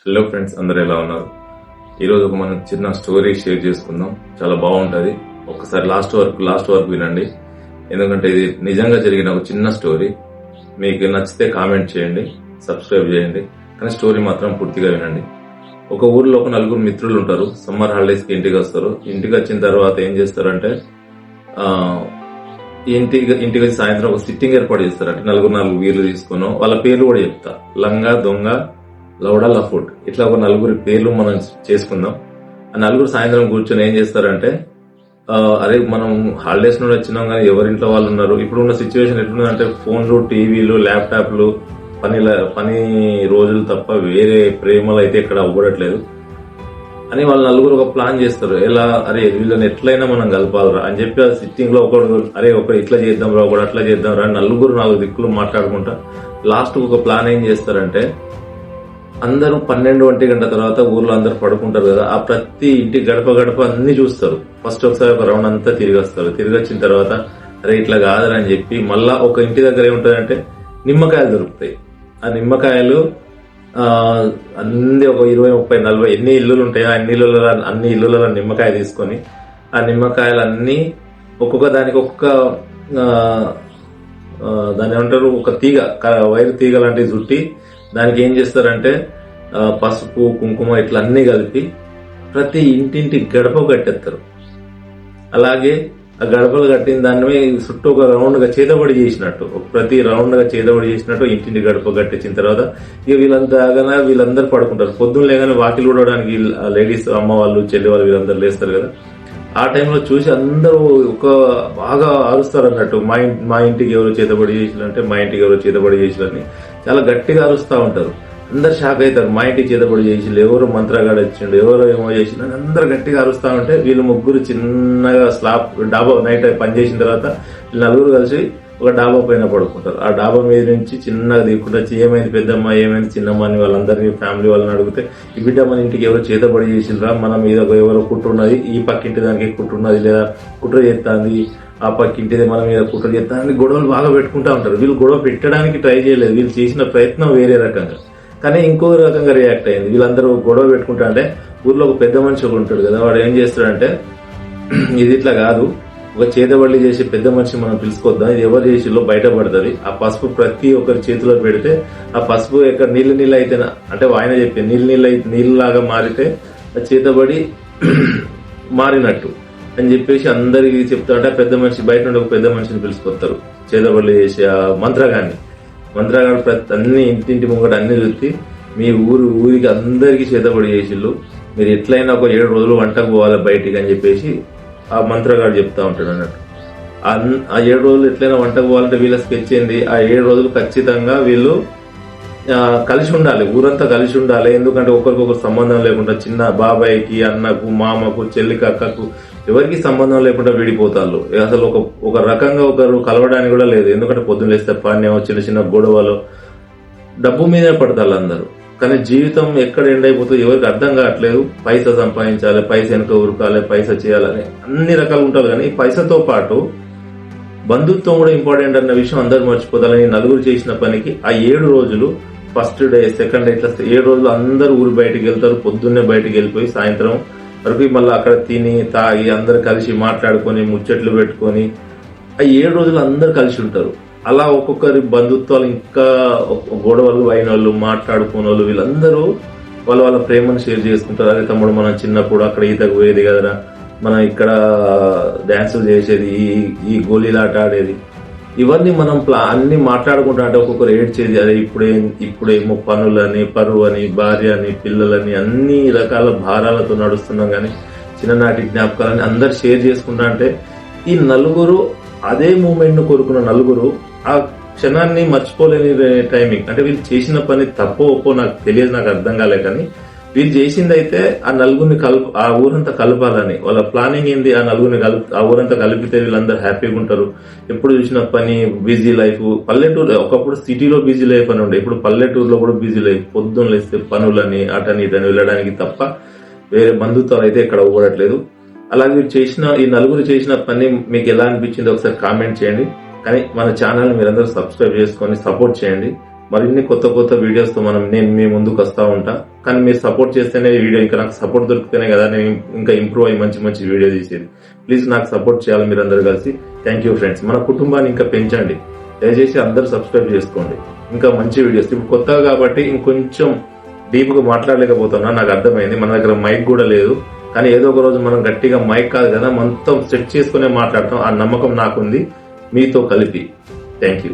Hello friends, అందరూ ఎలా ఉన్నారు? ఈరోజు ఒక మనం చిన్న స్టోరీ షేర్ చేసుకుందాం. చాలా బాగుంటది. ఒకసారి లాస్ట్ వరకు వినండి. ఎందుకంటే ఇది నిజంగా జరిగిన ఒక చిన్న స్టోరీ. మీకు నచ్చితే కామెంట్ చేయండి, సబ్స్క్రైబ్ చేయండి, కానీ స్టోరీ మాత్రం పూర్తిగా వినండి. ఒక ఊర్లో ఒక నలుగురు మిత్రులు ఉంటారు. సమ్మర్ హాలిడేస్ కి ఇంటికి వస్తారు. ఇంటికి వచ్చిన తర్వాత ఏం చేస్తారంటే ఇంటికి వచ్చి సాయంత్రం ఒక సిట్టింగ్ ఏర్పాటు చేస్తారు. అంటే నలుగురు వీర్లు తీసుకున్నాం. వాళ్ళ పేర్లు కూడా చెప్తా: లంగా, దొంగ, లౌడా, లఫుట్. ఇట్లా ఒక నలుగురి పేర్లు మనం చేసుకుందాం. ఆ నలుగురు సాయంత్రం కూర్చొని ఏం చేస్తారంటే, అరే మనం హాలిడేస్ నుండి వచ్చినాం కానీ ఎవరింట్లో వాళ్ళు ఉన్నారు. ఇప్పుడు ఉన్న సిచ్యువేషన్ ఎట్లుందంటే ఫోన్లు, టీవీలు, ల్యాప్టాప్లు, పని రోజులు తప్ప వేరే ప్రేమలు అయితే ఇక్కడ అవ్వడట్లేదు అని వాళ్ళు నలుగురు ఒక ప్లాన్ చేస్తారు. ఎలా, అరే వీళ్ళని ఎట్లయినా మనం కలపాలరా అని చెప్పి ఆ సిట్టింగ్ లో ఒకడు ఇట్లా చేద్దాం రా, ఒకడు అట్లా చేద్దాం రా, నలుగురు 4 దిక్కులు మాట్లాడుకుంటా లాస్ట్ ఒక ప్లాన్ ఏం చేస్తారంటే, అందరూ 12-1 గంట తర్వాత ఊర్లో అందరు పడుకుంటారు కదా, ఆ ప్రతి ఇంటి గడప అన్ని చూస్తారు. ఫస్ట్ ఒకసారి ఒక రౌండ్ అంతా తిరిగి వస్తారు. తిరిగి వచ్చిన తర్వాత అరే ఇట్లా కాదని అని చెప్పి మళ్ళా ఒక ఇంటి దగ్గర ఏముంటుందంటే నిమ్మకాయలు దొరుకుతాయి. ఆ నిమ్మకాయలు అన్ని ఒక 20, 30, 40 ఎన్ని ఇల్లులు ఉంటాయో అన్ని ఇల్లులలో నిమ్మకాయ తీసుకొని ఆ నిమ్మకాయలన్నీ ఒక్కొక్క దానికి దాని ఏమంటారు, ఒక తీగ, వైరు తీగ లాంటివి చుట్టి దానికి ఏం చేస్తారంటే పసుపు, కుంకుమ ఇట్లా అన్ని కలిపి ప్రతి ఇంటింటి గడప కట్టేస్తారు. అలాగే ఆ గడపలు కట్టిన దాన్ని చుట్టూ ఒక రౌండ్ గా చేతబడి చేసినట్టు, ప్రతి రౌండ్ గా చేతబడి చేసినట్టు ఇంటింటి గడప కట్టించిన తర్వాత ఇక వీళ్ళందరూ పడుకుంటారు. పొద్దున్న లేగానే వాకిలు ఊడడానికి లేడీస్, అమ్మ వాళ్ళు, చెల్లి వాళ్ళు వీళ్ళందరూ లేస్తారు కదా. ఆ టైంలో చూసి అందరూ బాగా అరుస్తారు అన్నట్టు, మా ఇంటికి ఎవరు చేతబడి చేసినంటే మా ఇంటికి ఎవరు చేతబడి చేసినని చాలా గట్టిగా అరుస్తూ ఉంటారు. అందరు షాక్ అవుతారు. మా ఇంటికి చేతబడి చేసి, ఎవరు మంత్రగాడు వచ్చిండు, ఎవరో ఏమో చేసిండు, అందరు గట్టిగా అరుస్తూ ఉంటే వీళ్ళు ముగ్గురు చిన్నగా డాబా నైట్ పని చేసిన తర్వాత నలుగురు కలిసి ఒక డాబా పైన పడుకుంటారు. ఆ డాబా మీద నుంచి చిన్నగా దిక్కుంటూ వచ్చి ఏమైంది పెద్దమ్మ, ఏమైంది చిన్నమ్మ అని వాళ్ళందరినీ ఫ్యామిలీ వాళ్ళని అడిగితే, ఈ బిడ్డ మన ఇంటికి ఎవరో చేతబడి చేసిండ్రా, మన మీద ఎవరో కుట్రున్నది, ఈ పక్కింటి దానికి కుట్రున్నది, లేదా కుట్ర చేస్తుంది, ఆ పక్కింటిది మన మీద కుట్ర చేస్తానని గొడవలు బాగా పెట్టుకుంటా ఉంటారు. వీళ్ళు గొడవ పెట్టడానికి ట్రై చేయలేదు. వీళ్ళు చేసిన ప్రయత్నం వేరే రకంగా, కానీ ఇంకో రకంగా రియాక్ట్ అయింది. వీళ్ళందరూ గొడవ పెట్టుకుంటా అంటే ఊర్లో ఒక పెద్ద మనిషి ఉంటాడు కదా, వాడు ఏం చేస్తాడంటే, ఇది ఇట్లా కాదు, ఒక చేతబడి చేసి పెద్ద మనిషి మనం పిలుచుకొద్దాం, ఇది ఎవరు చేసిలో బయటపడుతుంది. ఆ పసుపు ప్రతి ఒక్కరి చేతిలో పెడితే ఆ పసుపు ఎక్కడ నీళ్ళు అయితే, అంటే ఆయన చెప్పి నీళ్ళలాగా మారితే ఆ చేతబడి మారినట్టు అని చెప్పేసి అందరికి చెప్తా అంటే, పెద్ద మనిషి బయట నుండి ఒక పెద్ద మనిషిని పిలుచుకొస్తారు. చేతబడి చేసి ఆ మంత్రగాడు అన్ని ఇంటింటి ముంగట అన్ని చూసి, మీ ఊరికి అందరికి చేతబడి చేసిళ్ళు, మీరు ఎట్లయినా ఒక 7 రోజులు వంటకు పోవాలి బయటికి అని చెప్పేసి ఆ మంత్రగాడు చెప్తా ఉంటాడు అన్నట్టు. ఆ 7 రోజులు ఎట్లయినా వంటకు పోవాలంటే వీళ్ళ స్కెచ్ ఏంది, ఆ 7 రోజులు ఖచ్చితంగా వీళ్ళు కలిసి ఉండాలి, ఊరంతా కలిసి ఉండాలి. ఎందుకంటే ఒకరికొకరు సంబంధం లేకుండా, చిన్న బాబాయ్కి, అన్నకు, మామకు, చెల్లికి, అక్కకు ఎవరికి సంబంధం లేకుండా విడిపోతారు. అసలు ఒక రకంగా ఒకరు కలవడానికి కూడా లేదు. ఎందుకంటే పొద్దున్న లేస్తే పాణ్యం, చిన్న గొడవలు, డబ్బు మీదే పడతారు అందరూ. కానీ జీవితం ఎక్కడ ఎండ్ అయిపోతుంది ఎవరికి అర్థం కావట్లేదు. పైసా సంపాదించాలి, పైసా వెనక ఉరకాలి, పైసా చేయాలని అన్ని రకాలు ఉంటారు. కానీ పైసాతో పాటు బంధుత్వం కూడా ఇంపార్టెంట్ అన్న విషయం అందరూ మర్చిపోతారని నలుగురు చేసిన పనికి ఆ 7 రోజులు, ఫస్ట్ డే, సెకండ్ డే, ఇట్లా 7 రోజులు అందరూ ఊరు బయటికి వెళ్తారు. పొద్దున్నే బయటికి వెళ్ళిపోయి సాయంత్రం వరకు మళ్ళీ అక్కడ తిని తాగి అందరు కలిసి మాట్లాడుకొని ముచ్చట్లు పెట్టుకొని ఆ 7 రోజులు అందరు కలిసి ఉంటారు. అలా ఒక్కొక్కరి బంధుత్వాలు, ఇంకా గొడవలు అయిన వాళ్ళు, మాట్లాడుకునే వాళ్ళు, వీళ్ళందరూ వాళ్ళ ప్రేమను షేర్ చేసుకుంటారు. అదే తమ్ముడు, మనం చిన్నప్పుడు అక్కడ ఈతకు పోయేది కదరా, మనం ఇక్కడ డాన్సులు చేసేది, ఈ గోళీలాట ఆడేది, ఇవన్నీ మనం అన్ని మాట్లాడుకుంటా అంటే ఒక్కొక్కరు ఏడ్చేది. అదే ఇప్పుడేమో పనులని, పరువు అని, భార్య అని, పిల్లలని, అన్ని రకాల భారాలతో నడుస్తున్నాం. కానీ చిన్ననాటి జ్ఞాపకాలని అందరు షేర్ చేసుకుంటా అంటే ఈ నలుగురు అదే మూమెంట్ ను కోరుకున్న నలుగురు ఆ క్షణాన్ని మర్చిపోలేని టైమింగ్. అంటే వీళ్ళు చేసిన పని తప్పో ఒప్పో నాకు తెలియదు, నాకు అర్థం కాలే, కానీ వీళ్ళు చేసింది అయితే ఆ నలుగురిని ఆ ఊరంతా కలపాలని వాళ్ళ ప్లానింగ్ ఏంది. ఆ నలుగురిని ఆ ఊరంతా కలిపితే వీళ్ళందరూ హ్యాపీగా ఉంటారు. ఎప్పుడు చూసిన పని, బిజీ లైఫ్. పల్లెటూరు ఒకప్పుడు సిటీలో బిజీ లైఫ్ అని ఉండే, ఇప్పుడు పల్లెటూరులో కూడా బిజీ లైఫ్. పొద్దున్న లేస్తే పనులని, అటని ఇటని వెళ్ళడానికి తప్ప వేరే బంధుత్వాలు అయితే ఇక్కడ ఊడట్లేదు. అలాగే ఈ నలుగురు చేసిన పని మీకు ఎలా అనిపించిందో ఒకసారి కామెంట్ చేయండి. కానీ మన ఛానల్ మీరందరూ సబ్స్క్రైబ్ చేసుకొని సపోర్ట్ చేయండి. మరిన్ని కొత్త వీడియోస్ తో నేను మీ ముందుకు వస్తా ఉంటా. కానీ మీరు సపోర్ట్ చేస్తేనే వీడియో ఇంకా నాకు సపోర్ట్ దొరికితేనే కదా నేను ఇంకా ఇంప్రూవ్ అయ్యి మంచి మంచి వీడియో తీసేది. ప్లీజ్ నాకు సపోర్ట్ చేయాలి మీరు అందరు కలిసి. Thank you friends. మన కుటుంబాన్ని ఇంకా పెంచండి. దయచేసి అందరూ సబ్స్క్రైబ్ చేసుకోండి. ఇంకా మంచి వీడియోస్ ఇప్పుడు కొత్తగా కాబట్టి ఇంకొంచెం డీప్ గా మాట్లాడలేకపోతున్నా, నాకు అర్థమైంది. మన దగ్గర మైక్ కూడా లేదు, కానీ ఏదో ఒక రోజు మనం గట్టిగా మైక్ కాదు కదా మొత్తం సెట్ చేసుకునే మాట్లాడతాం. ఆ నమ్మకం నాకుంది మీతో కలిపి. Thank you.